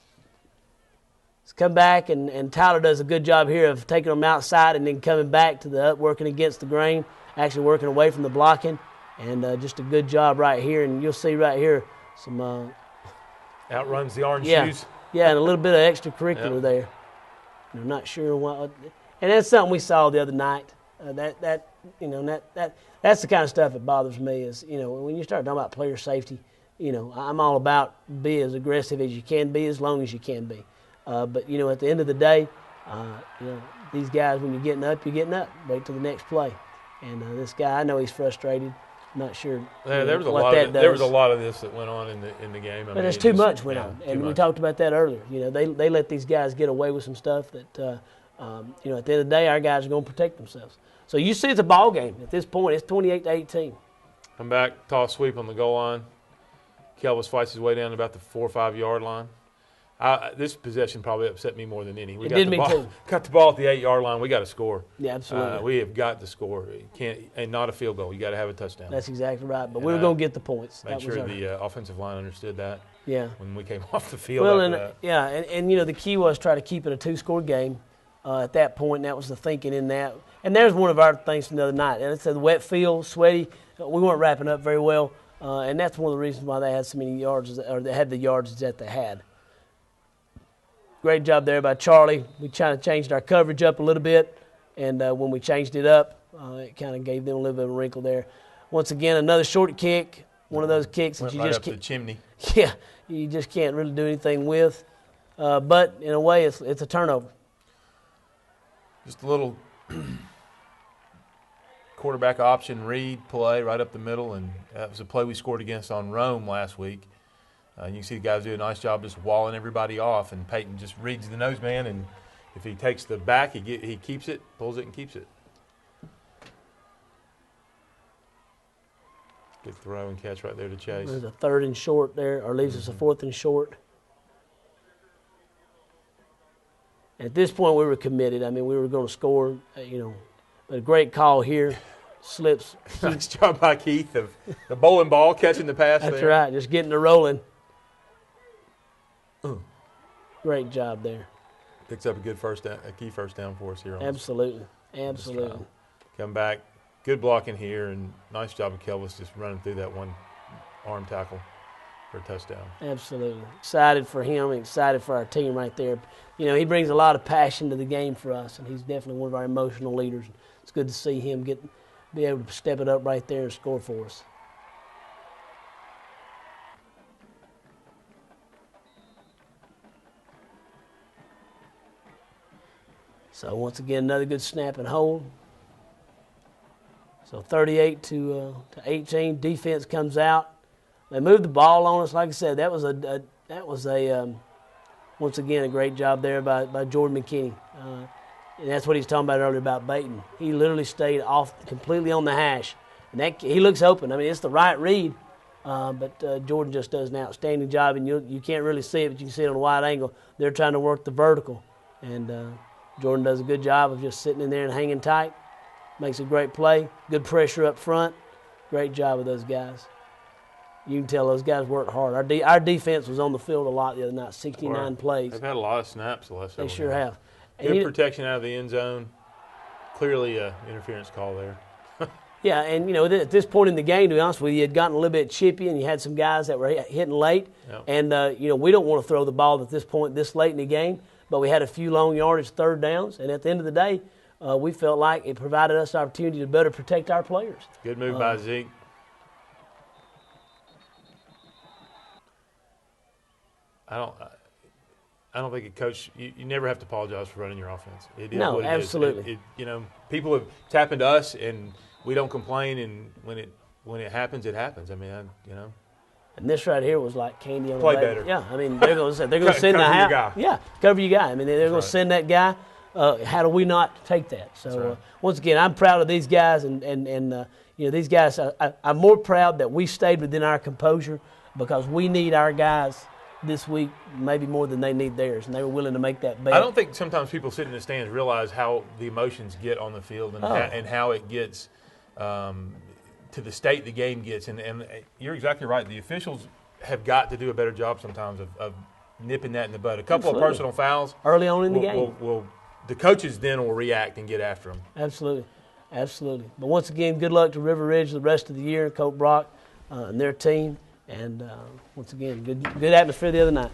come back, and Tyler does a good job here of taking them outside and then coming back to the working against the grain, actually working away from the blocking, and just a good job right here. And you'll see right here some outruns the orange yeah, shoes. Yeah, and a little bit of extracurricular there. I'm not sure what, and that's something we saw the other night. That's the kind of stuff that bothers me is, when you start talking about player safety, I'm all about be as aggressive as you can be as long as you can be. But, at the end of the day, these guys, when you're getting up, you're getting up. Wait till the next play. And this guy, I know he's frustrated. Not sure there was a what lot that of does. There was a lot of this that went on in the game. But there's too much went on, and we talked about that earlier. They let these guys get away with some stuff that, at the end of the day, our guys are going to protect themselves. So you see it's a ball game. At this point, it's 28-18. Come back, toss sweep on the goal line. Kelvis fights his way down to about the 4 or 5 yard line. This possession probably upset me more than any. It did me too. Got the ball at the 8 yard line. We got to score. Yeah, absolutely. We have got to score. And not a field goal. You got to have a touchdown. That's exactly right. But we were going to get the points. Make sure the offensive line understood that. Yeah. When we came off the field. Well, and the key was try to keep it a 2-score game at that point. And that was the thinking in that. And there's one of our things from the other night. And it's a wet field, sweaty. We weren't wrapping up very well. And that's one of the reasons why they had so many yards, or they had the yards that they had. Great job there by Charlie. We kind of changed our coverage up a little bit, and when we changed it up, it kind of gave them a little bit of a wrinkle there. Once again, another short kick, one of those kicks that went you right just up the chimney. Yeah, you just can't really do anything with. But in a way, it's a turnover. Just a little quarterback option read play right up the middle, and that was a play we scored against on Rome last week. You can see the guys do a nice job just walling everybody off, and Peyton just reads the nose man, and if he takes the back, he keeps it, pulls it, and keeps it. Good throw and catch right there to Chase. There's a 3rd and short there, or leaves us a 4th and short. At this point, we were committed. I mean, we were going to score, but a great call here. Slips. Nice job by Keith of the bowling ball, catching the pass. That's there. right, just getting it rolling. Great job there. Picks up a good key first down for us here. Absolutely. Come back, good blocking here, and nice job of Kelvis just running through that one arm tackle for a touchdown. Absolutely. Excited for him, excited for our team right there. He brings a lot of passion to the game for us, and he's definitely one of our emotional leaders. It's good to see him be able to step it up right there and score for us. So once again, another good snap and hold. So 38 to 18. Defense comes out. They moved the ball on us. Like I said, that was once again a great job there by Jordan McKinney. And that's what he was talking about earlier about Baton. He literally stayed off completely on the hash. And he looks open. I mean, it's the right read. But Jordan just does an outstanding job, and you can't really see it, but you can see it on a wide angle. They're trying to work the vertical. And Jordan does a good job of just sitting in there and hanging tight. Makes a great play. Good pressure up front. Great job with those guys. You can tell those guys worked hard. Our defense was on the field a lot the other night, 69 plays. They've had a lot of snaps the last several They sure games. have. Good protection out of the end zone. Clearly an interference call there. Yeah, and, at this point in the game, to be honest with you, you had gotten a little bit chippy, and you had some guys that were hitting late. Yep. And, we don't want to throw the ball at this point, this late in the game, but we had a few long yardage 3rd downs, and at the end of the day, we felt like it provided us the opportunity to better protect our players. Good move by Zeke. I don't think a coach. You never have to apologize for running your offense. It is no, what it absolutely. is. People have tapped into us, and we don't complain. And when it happens, it happens. I mean, And this right here was like candy on play the better. Yeah, I mean they're going to send the guy. Yeah, cover your guy. I mean they're going to send that guy. How do we not take that? So right. Once again, I'm proud of these guys, and these guys. I'm more proud that we stayed within our composure because we need our guys this week maybe more than they need theirs, and they were willing to make that bet. I don't think sometimes people sitting in the stands realize how the emotions get on the field and how it gets to the state the game gets. And you're exactly right. The officials have got to do a better job sometimes of nipping that in the bud. A couple Absolutely. of personal fouls early on in the game. The coaches then will react and get after them. Absolutely. Absolutely. But once again, good luck to River Ridge the rest of the year, Coach Brock and their team. And once again, good atmosphere the other night.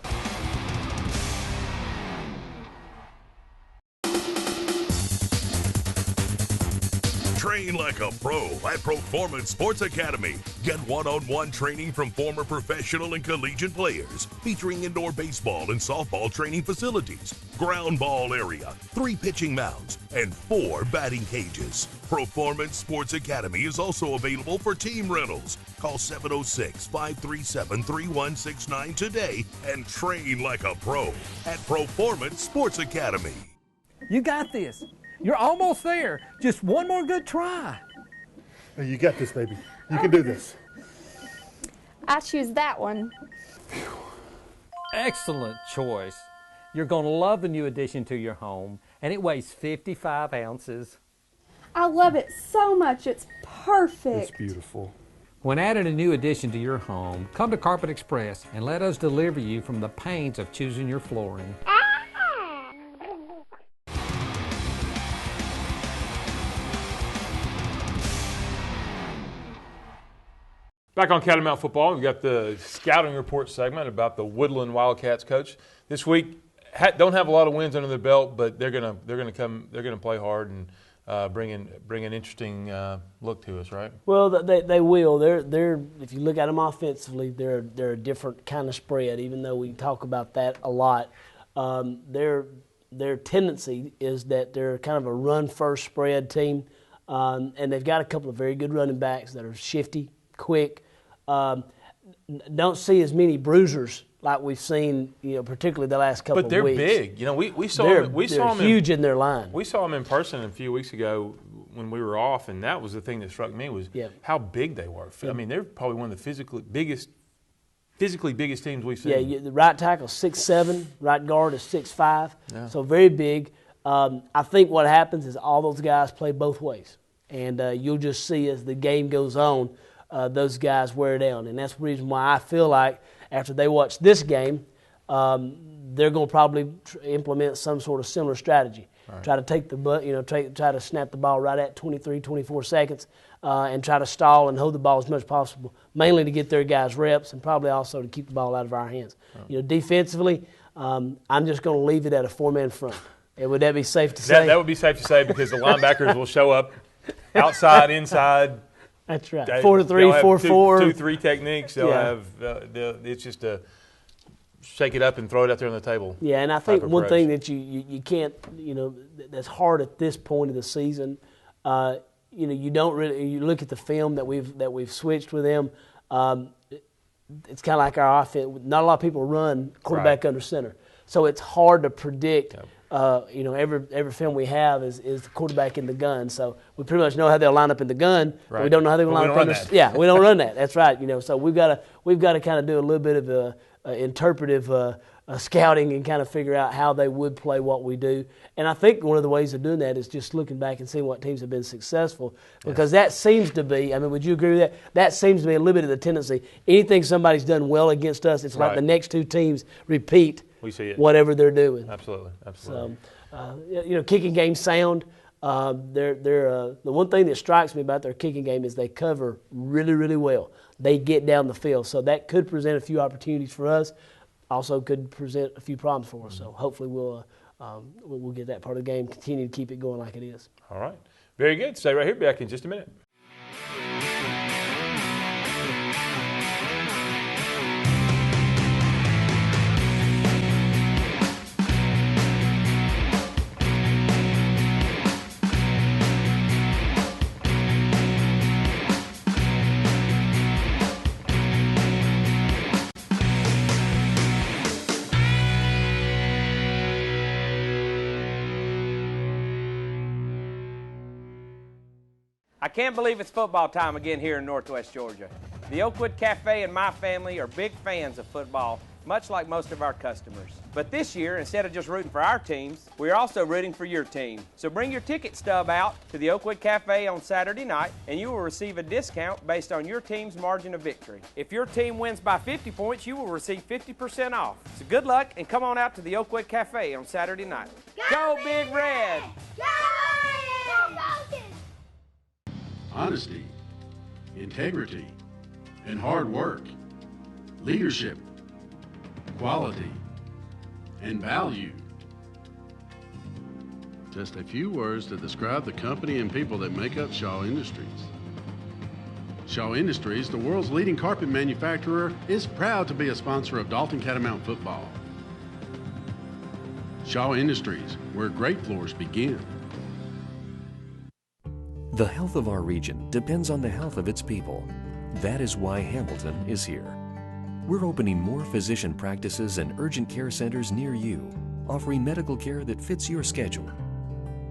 Train like a pro at Performance Sports Academy. Get one-on-one training from former professional and collegiate players, featuring indoor baseball and softball training facilities, ground ball area, 3 pitching mounds, and 4 batting cages. Performance Sports Academy is also available for team rentals. Call 706-537-3169 today and train like a pro at Performance Sports Academy. You got this. You're almost there. Just one more good try. You got this, baby. You can do this. I choose that one. Excellent choice. You're going to love the new addition to your home, and it weighs 55 ounces. I love it so much. It's perfect. It's beautiful. When adding a new addition to your home, come to Carpet Express and let us deliver you from the pains of choosing your flooring. Back on Catamount football, we've got the scouting report segment about the Woodland Wildcats coach. This week, don't have a lot of wins under their belt, but they're gonna play hard and bring an interesting look to us, right? Well, they will. They're if you look at them offensively, they're a different kind of spread. Even though we talk about that a lot, their tendency is that they're kind of a run-first spread team, and they've got a couple of very good running backs that are shifty, quick. Don't see as many bruisers like we've seen, particularly the last couple of weeks. But they're big. We saw them. They're huge in their line. We saw them in person a few weeks ago when we were off, and that was the thing that struck me was how big they were. I mean, they're probably one of the physically biggest teams we've seen. Yeah, the right tackle is 6'7", right guard is 6'5", so very big. I think what happens is all those guys play both ways, and you'll just see as the game goes on, those guys wear down. And that's the reason why I feel like after they watch this game, they're going to probably implement some sort of similar strategy. Right. Try to take the try to snap the ball right at 23, 24 seconds and try to stall and hold the ball as much as possible, mainly to get their guys reps and probably also to keep the ball out of our hands. Right. Defensively, I'm just going to leave it at a 4-man front. Would that be safe to say? That would be safe to say because the linebackers will show up outside, inside. That's right. 4-3, 4-4. 2-3 techniques. They'll have. It's just a shake it up and throw it out there on the table. Yeah, and I think one thing that you can't, that's hard at this point of the season. You don't really. You look at the film that we've switched with them. It's kind of like our offense. Not a lot of people run quarterback under center, so it's hard to predict. Yep. Every film we have is the quarterback in the gun. So we pretty much know how they'll line up in the gun, but we don't know how they're going to line up under. Yeah, we don't run that. That's right. So we've got to kind of do a little bit of interpretive scouting and kind of figure out how they would play what we do. And I think one of the ways of doing that is just looking back and seeing what teams have been successful, because that seems to be. I mean, would you agree with that? That seems to be a little bit of the tendency. Anything somebody's done well against us, it's like the next two teams repeat. We see it. Whatever they're doing. Absolutely. So, kicking game sound. The one thing that strikes me about their kicking game is they cover really, really well. They get down the field, so that could present a few opportunities for us. Also, could present a few problems for us. So hopefully we'll get that part of the game, continue to keep it going like it is. All right, very good. Stay right here. Back in just a minute. I can't believe it's football time again here in Northwest Georgia. The Oakwood Cafe and my family are big fans of football, much like most of our customers. But this year, instead of just rooting for our teams, we're also rooting for your team. So bring your ticket stub out to the Oakwood Cafe on Saturday night, and you will receive a discount based on your team's margin of victory. If your team wins by 50 points, you will receive 50% off. So good luck, and come on out to the Oakwood Cafe on Saturday night. Go Big Red! Honesty, integrity, and hard work, leadership, quality, and value. Just a few words to describe the company and people that make up Shaw Industries. Shaw Industries, the world's leading carpet manufacturer, is proud to be a sponsor of Dalton Catamount football. Shaw Industries, where great floors begin. The health of our region depends on the health of its people. That is why Hamilton is here. We're opening more physician practices and urgent care centers near you, offering medical care that fits your schedule.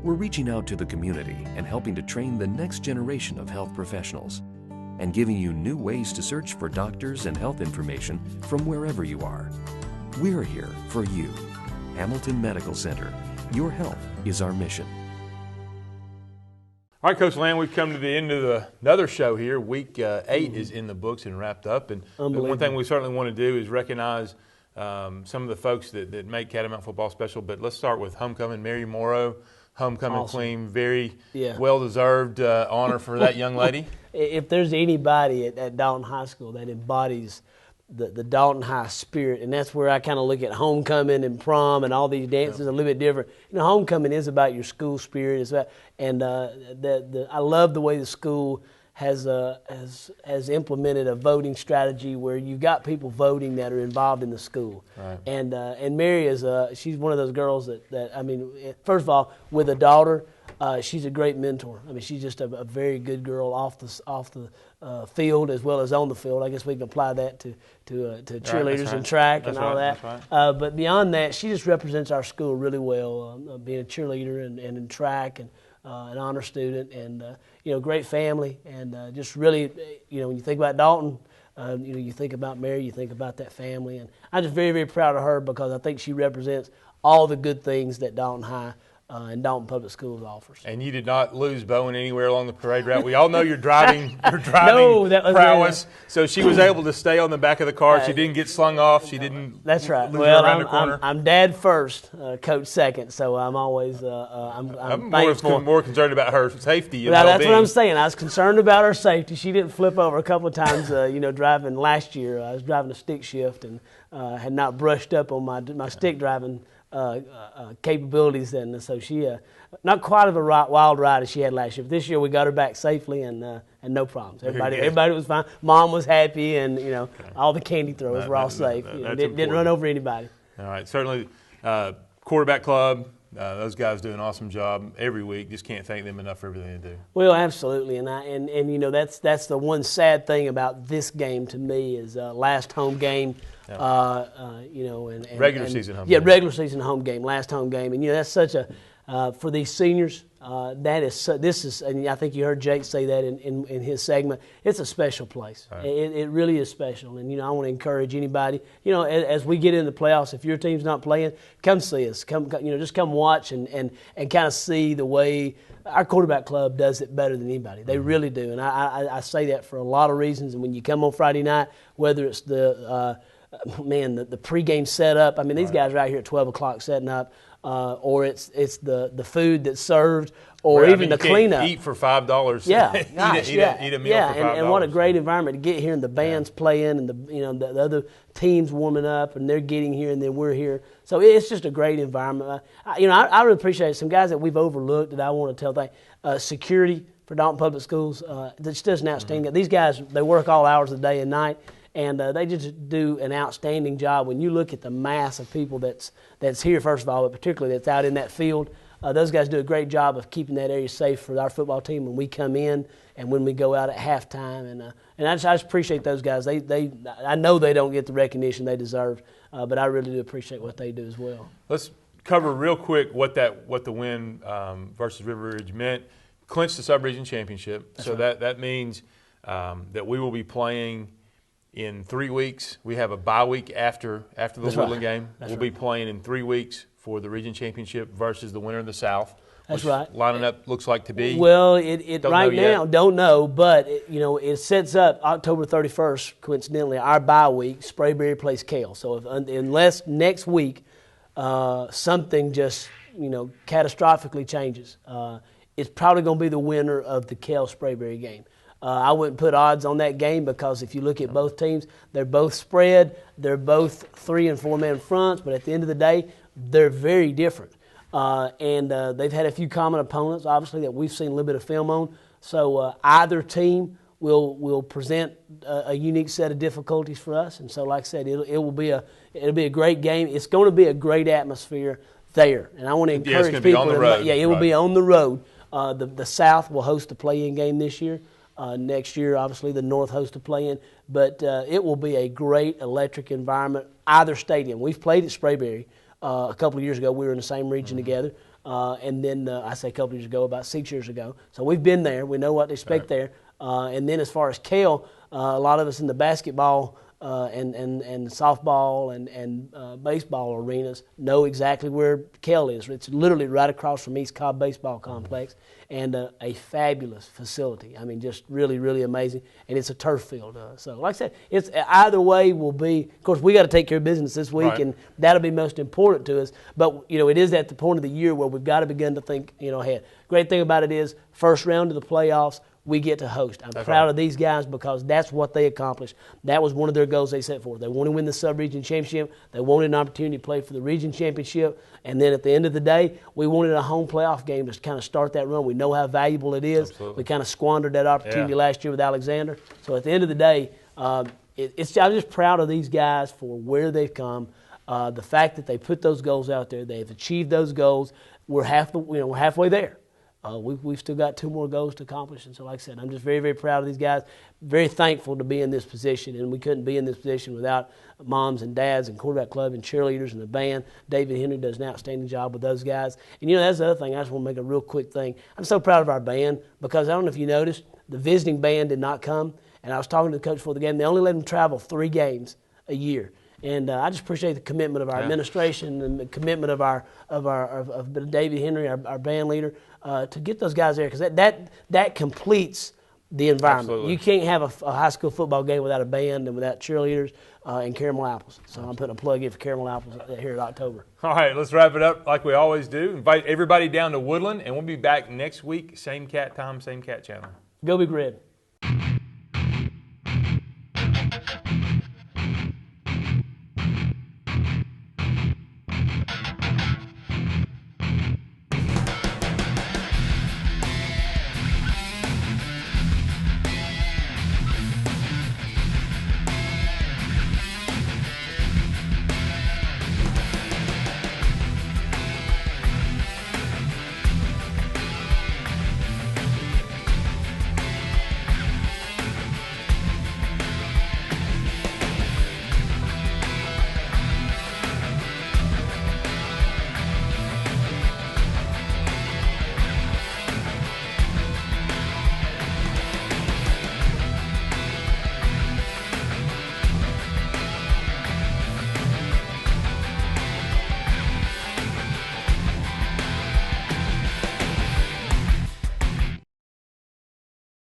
We're reaching out to the community and helping to train the next generation of health professionals, and giving you new ways to search for doctors and health information from wherever you are. We're here for you. Hamilton Medical Center. Your health is our mission. All right, Coach Land, we've come to the end of another show here. Week 8 is in the books and wrapped up. And one thing we certainly want to do is recognize some of the folks that make Catamount football special. But let's start with homecoming. Mary Morrow, homecoming queen. Very well-deserved honor for that young lady. If there's anybody at Dalton High School that embodies the Dalton High spirit, and that's where I kind of look at homecoming and prom and all these dances a little bit different. You know, homecoming is about your school spirit, I love the way the school has implemented a voting strategy where you've got people voting that are involved in the school. Right. And Mary is she's one of those girls that I mean, first of all, with a daughter. She's a great mentor. I mean, she's just a very good girl off the field as well as on the field. I guess we can apply that to cheerleaders and track and all that. Right. But beyond that, she just represents our school really well, being a cheerleader and in track and an honor student and great family and just really when you think about Dalton. You think about Mary, you think about that family, and I'm just very, very proud of her because I think she represents all the good things that Dalton High and Dalton Public Schools offers. And you did not lose Bowen anywhere along the parade route. We all know your driving prowess. So she was able to stay on the back of the car. She didn't get slung off. She didn't. That's right. Lose her around the corner. I'm dad first, coach second. So I'm always I'm more concerned about her safety. And that's what I'm saying. I was concerned about her safety. She didn't flip over a couple of times. Driving last year, I was driving a stick shift and had not brushed up on my stick driving capabilities, and so she not quite of a wild ride as she had last year. But this year we got her back safely and no problems. Everybody was fine. Mom was happy, and all the candy throws were all safe. Didn't run over anybody. All right, certainly quarterback club. Those guys do an awesome job every week. Just can't thank them enough for everything they do. Well, absolutely, and that's the one sad thing about this game to me is last home game. Regular season home game. Yeah, regular season home game, last home game, and that's such a for these seniors. This is, and I think you heard Jake say that in his segment. It's a special place. Right. It really is special, and I want to encourage anybody. As we get into the playoffs, if your team's not playing, come see us. Just come watch and kind of see the way our quarterback club does it better than anybody. They really do, and I say that for a lot of reasons. And when you come on Friday night, whether it's the pregame setup. I mean, these guys are out here at 12 o'clock setting up, or it's the food that's served, or even the cleanup. Eat for $5. Yeah, eat a meal for $5. And what a great environment to get here, and the band's playing, and the other teams warming up, and they're getting here, and then we're here. So it's just a great environment. I really appreciate it. Some guys that we've overlooked that I want to tell thanks. Security for Dalton Public Schools, that's just an outstanding. Mm-hmm. These guys, they work all hours of the day and night. And they just do an outstanding job. When you look at the mass of people that's here, first of all, but particularly that's out in that field, those guys do a great job of keeping that area safe for our football team when we come in and when we go out at halftime. And I just appreciate those guys. I know they don't get the recognition they deserve, but I really do appreciate what they do as well. Let's cover real quick what the win versus River Ridge meant. Clinched the sub-region championship. That's right. That means that we will be playing in 3 weeks. We have a bye week after the That's Woodland right. game. That's We'll be playing in 3 weeks for the region championship versus the winner of the South. That's which right. Lining up looks like to be. Well, it Don't right know yet. now don't know, but it sets up October 31st. Coincidentally, our bye week. Sprayberry plays Cale. So unless next week something just catastrophically changes, it's probably going to be the winner of the Cale Sprayberry game. I wouldn't put odds on that game because if you look at both teams, they're both spread. They're both 3 and 4 man fronts, but at the end of the day, they're very different. And they've had a few common opponents, obviously, that we've seen a little bit of film on. So either team will present a unique set of difficulties for us. And so, like I said, it'll be a great game. It's going to be a great atmosphere there. And I want to encourage it's people. on the road. It will be on the road. The South will host a play-in game this year. Next year, obviously, the North hosts a play-in. But it will be a great electric environment, either stadium. We've played at Sprayberry. A couple of years ago, we were in the same region together. And then I say a couple of years ago, about 6 years ago. So we've been there. We know what to expect there. And then as far as Cale, a lot of us in the basketball and softball and baseball arenas know exactly where Cale is. It's literally right across from East Cobb Baseball Complex and a fabulous facility. I mean, just really, really amazing. And it's a turf field. So like I said, it's either way will be, of course, we got to take care of business this week, Right. and that'll be most important to us. But, it is at the point of the year where we've got to begin to think, ahead. Great thing about it is first round of the playoffs, we get to host. I'm proud of these guys because that's what they accomplished. That was one of their goals they set forth. They want to win the sub-region championship. They wanted an opportunity to play for the region championship. And then at the end of the day, we wanted a home playoff game to kind of start that run. We know how valuable it is. Absolutely. We kind of squandered that opportunity last year with Alexander. So at the end of the day, I'm just proud of these guys for where they've come. The fact that they put those goals out there, they've achieved those goals. We're halfway there. We've still got 2 more goals to accomplish. And so, like I said, I'm just very, very proud of these guys. Very thankful to be in this position. And we couldn't be in this position without moms and dads and quarterback club and cheerleaders and the band. David Henry does an outstanding job with those guys. And, that's the other thing. I just want to make a real quick thing. I'm so proud of our band because I don't know if you noticed, the visiting band did not come. And I was talking to the coach before the game. They only let them travel 3 games a year. And I just appreciate the commitment of our administration and the commitment of David Henry, our band leader, to get those guys there because that completes the environment. Absolutely. You can't have a high school football game without a band and without cheerleaders and Caramel Apples. So I'm putting a plug in for Caramel Apples here in October. All right, let's wrap it up like we always do. Invite everybody down to Woodland, and we'll be back next week. Same cat time, same cat channel. Go Big Red.